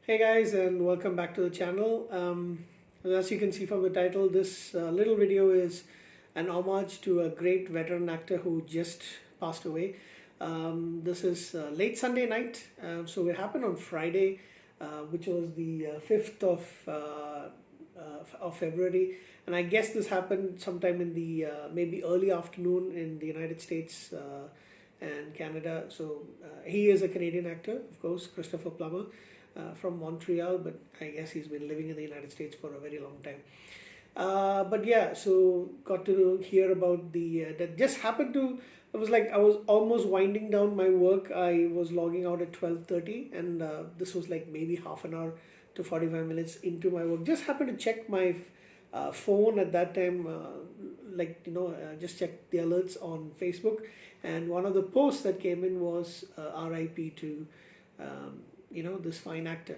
Hey guys, and welcome back to the channel. As you can see from the title, this little video is an homage to a great veteran actor who just passed away. This is late Sunday night, so it happened on Friday, which was the 5th of February, and I guess this happened sometime in the maybe early afternoon in the United States and Canada. So he is a Canadian actor, of course, Christopher Plummer from Montreal, but I guess he's been living in the United States for a very long time. But yeah, so got to hear about the that just happened to. It was like I was almost winding down my work. I was logging out at 12:30, and this was like maybe half an hour to 45 minutes into my work. Just happened to check my phone at that time, just check the alerts on Facebook, and one of the posts that came in was RIP to this fine actor.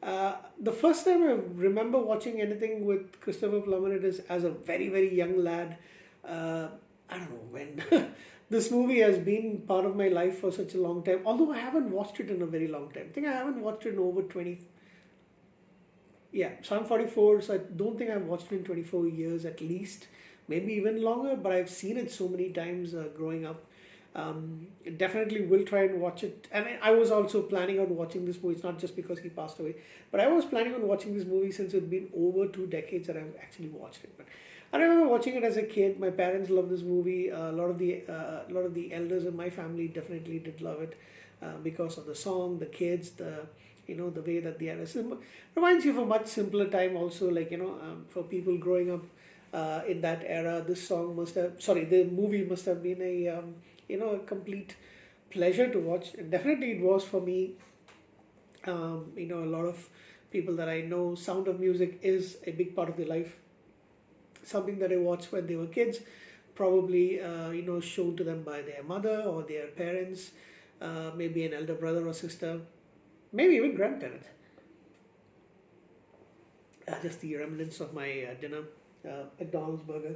The first time I remember watching anything with Christopher Plummer, it is as a very, very young lad. I don't know when. This movie has been part of my life for such a long time, although I haven't watched it in a very long time. I think I haven't watched it in over 20. Yeah, so I'm 44, so I don't think I've watched it in 24 years at least, maybe even longer, but I've seen it so many times growing up. Definitely will try and watch it. And I was also planning on watching this movie. It's not just because he passed away, but I was planning on watching this movie since it's been over 2 decades that I've actually watched it. But I remember watching it as a kid. My parents loved this movie. A lot of the elders in my family definitely did love it because of the song, the kids, the way that the actors reminds you of a much simpler time. Also, for people growing up in that era, the movie must have been a complete pleasure to watch. And definitely it was for me. A lot of people that I know, Sound of Music is a big part of their life. Something that I watched when they were kids, probably shown to them by their mother or their parents, maybe an elder brother or sister, maybe even grandparents. Just the remnants of my dinner, McDonald's burger.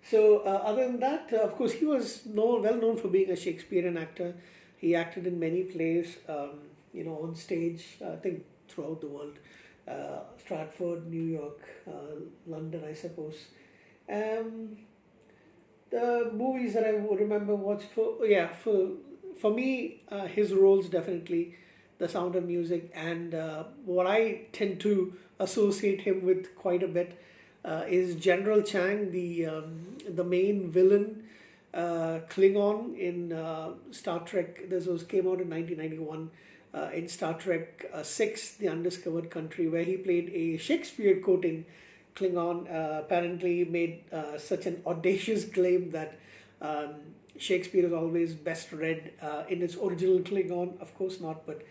So other than that, of course, he was well known for being a Shakespearean actor. He acted in many plays, on stage. I think throughout the world, Stratford, New York, London, I suppose. Um, the movies that I would remember for me, his roles definitely, The Sound of Music, and what I tend to associate him with quite a bit is General Chang, the main villain, Klingon in Star Trek. Came out in 1991 in Star Trek 6, The Undiscovered Country, where he played a Shakespeare quoting Klingon. Apparently made such an audacious claim that Shakespeare is always best read in its original Klingon. Of course not, but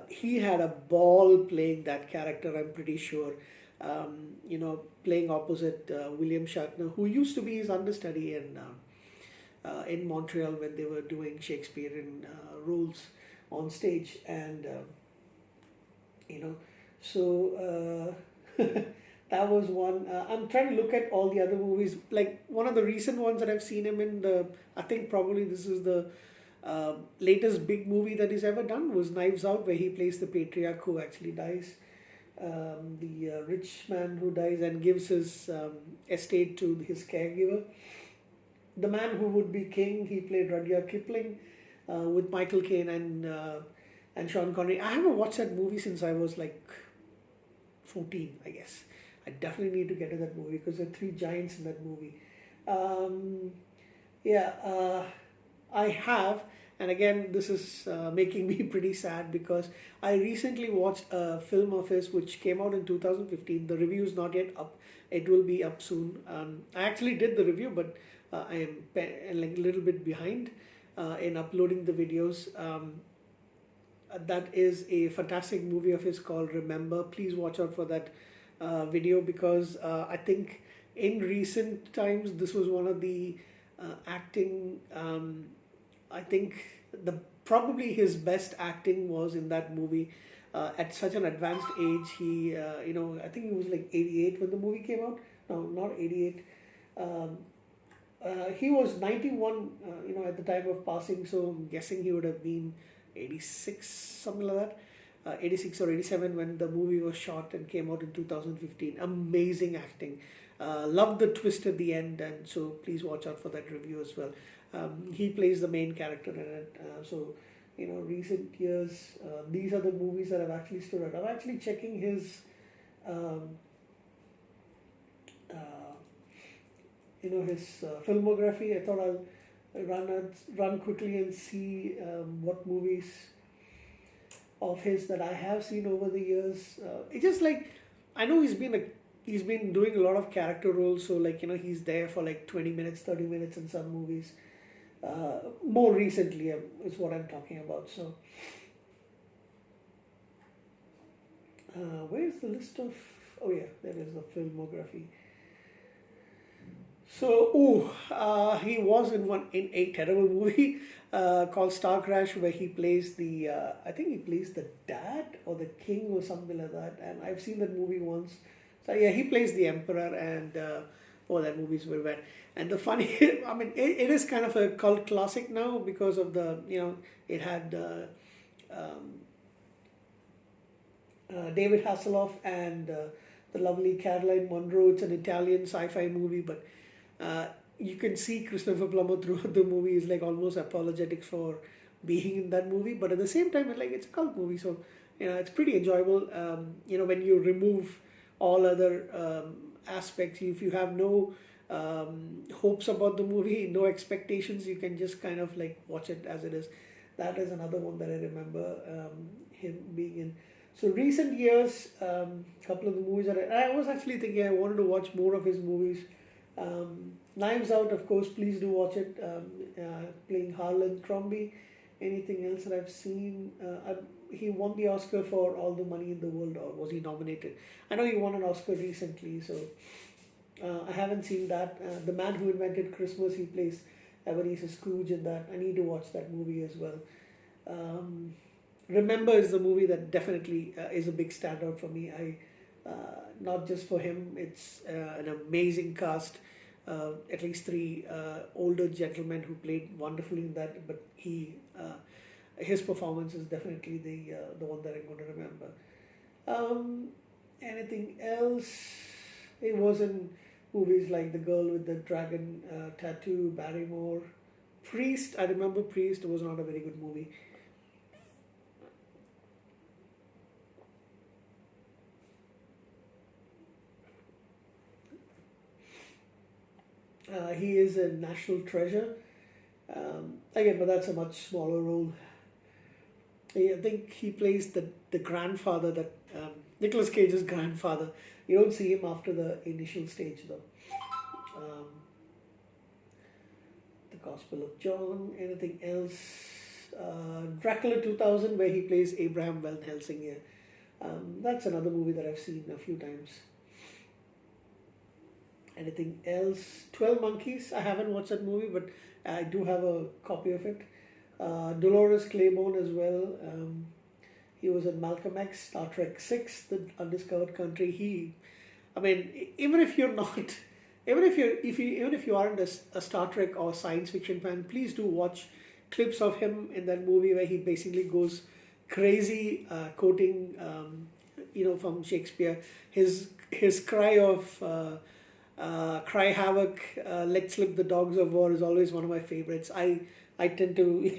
he had a ball playing that character, I'm pretty sure. Playing opposite William Shatner, who used to be his understudy in Montreal when they were doing Shakespearean roles on stage, and so that was one. I'm trying to look at all the other movies. Like one of the recent ones that I've seen him in, I think probably this is the latest big movie that he's ever done, was Knives Out, where he plays the patriarch who actually dies. The rich man who dies and gives his estate to his caregiver. The Man Who Would Be King, he played Rudyard Kipling with Michael Caine and Sean Connery. I haven't watched that movie since I was like 14, I guess. I definitely need to get to that movie because there are three giants in that movie. Yeah, I have, and again, this is making me pretty sad because I recently watched a film of his which came out in 2015. The review is not yet up. It will be up soon. I actually did the review, but I am like a little bit behind in uploading the videos. That is a fantastic movie of his called Remember. Please watch out for that video because I think in recent times this was one of the acting. I think probably his best acting was in that movie. At such an advanced age, I think he was like 88 when the movie came out. No, not 88. He was 91, at the time of passing, so I'm guessing he would have been 86, something like that. 86 or 87 when the movie was shot and came out in 2015. Amazing acting. Loved the twist at the end, and so please watch out for that review as well. He plays the main character in it. Recent years, these are the movies that have actually stood out. I'm actually checking his, um, uh, filmography. I thought I'll run quickly and see what movies of his that I have seen over the years. It's just like I know he's been doing a lot of character roles, so he's there for like 20 minutes, 30 minutes in some movies. More recently is what I'm talking about. So, where's the list of? Oh yeah, there is the filmography. So, he was in a terrible movie called Star Crash, where he plays I think he plays the dad or the king or something like that. And I've seen that movie once. So yeah, he plays the emperor, and that movie's very bad. And the funny, I mean, it is kind of a cult classic now because of it had David Hasselhoff and the lovely Caroline Munro. It's an Italian sci-fi movie, but you can see Christopher Plummer throughout the movie is like almost apologetic for being in that movie, but at the same time, it's a cult movie, so it's pretty enjoyable. When you remove all other aspects, if you have no hopes about the movie, no expectations, you can just kind of like watch it as it is. That is another one that I remember him being in. So recent years, couple of the movies that I was actually thinking I wanted to watch more of his movies. Knives Out, of course, please do watch it. Playing Harlan Crombie. Anything else that I've seen? He won the Oscar for All the Money in the World, or was he nominated? I know he won an Oscar recently, so I haven't seen that. The Man Who Invented Christmas, he plays Ebenezer Scrooge in that. I need to watch that movie as well. Remember is the movie that definitely is a big standout for me. Not just for him, it's an amazing cast. At least three older gentlemen who played wonderfully in that, but his performance is definitely the one that I'm going to remember. Anything else? It was in movies like The Girl with the Dragon Tattoo, Barrymore, Priest. I remember Priest. It was not a very good movie. He is a national treasure. Again, but that's a much smaller role. I think he plays the grandfather, that Nicolas Cage's grandfather. You don't see him after the initial stage though. The Gospel of John. Anything else? Dracula 2000, where he plays Abraham Van Helsing here. That's another movie that I've seen a few times. Anything else? 12 Monkeys. I haven't watched that movie, but I do have a copy of it. Dolores Claiborne as well. He was in Malcolm X, Star Trek 6, The Undiscovered Country. Even if you're not, even if you aren't a Star Trek or science fiction fan, please do watch clips of him in that movie where he basically goes crazy, quoting, from Shakespeare. His cry of cry havoc, let slip the dogs of war is always one of my favorites. I tend to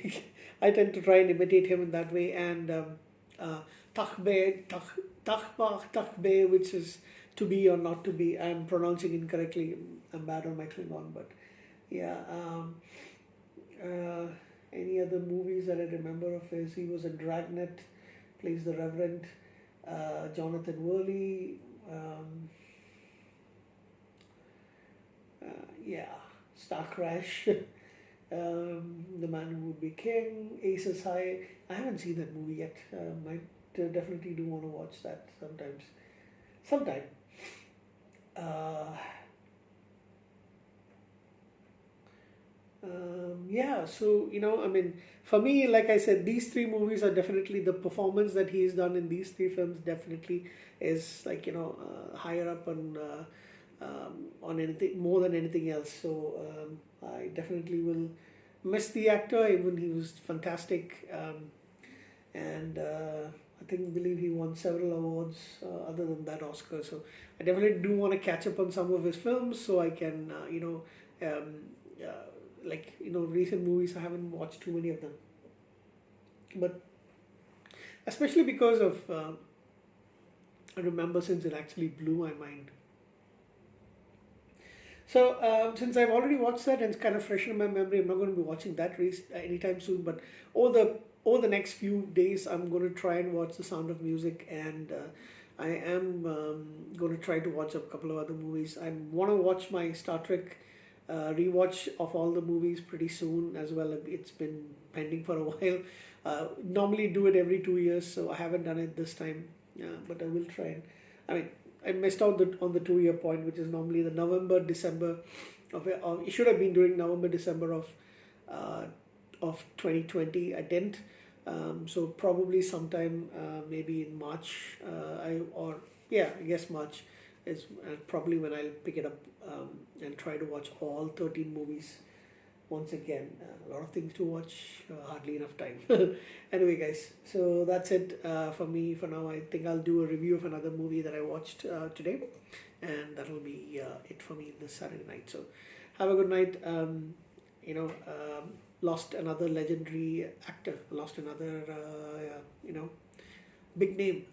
I tend to try and imitate him in that way. And takbe, which is to be or not to be. I'm pronouncing incorrectly. I'm bad on my Klingon, but yeah. Any other movies that I remember of his? He was in Dragnet, plays the Reverend Jonathan Worley. Star Crash, The Man Who Would Be King, Aces High. I haven't seen that movie yet. I definitely do want to watch that sometime. So for me, like I said, these three movies are definitely, the performance that he's done in these three films definitely is higher up on anything, more than anything else. So I definitely will miss the actor. Even he was fantastic, and I believe he won several awards other than that Oscar. So I definitely do want to catch up on some of his films so I can, recent movies, I haven't watched too many of them. But especially because of, I remember since it actually blew my mind. So since I've already watched that and it's kind of fresh in my memory, I'm not going to be watching that anytime soon. But over the next few days, I'm going to try and watch The Sound of Music, and I am going to try to watch a couple of other movies. I want to watch my Star Trek rewatch of all the movies pretty soon as well. It's been pending for a while. Normally do it every 2 years, so I haven't done it this time. But I will try and. I mean, I missed out on the 2 year point, which is normally the November December it should have been during November December of 2020. I didn't, so probably sometime maybe in March. I guess March is probably when I'll pick it up and try to watch all 13 movies once again. A lot of things to watch, hardly enough time. Anyway, guys, so that's it for me for now. I think I'll do a review of another movie that I watched today, and that'll be it for me this Saturday night. So have a good night. Lost another legendary actor, lost another big name.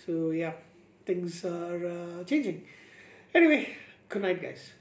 So yeah, things are changing. Anyway, good night, guys.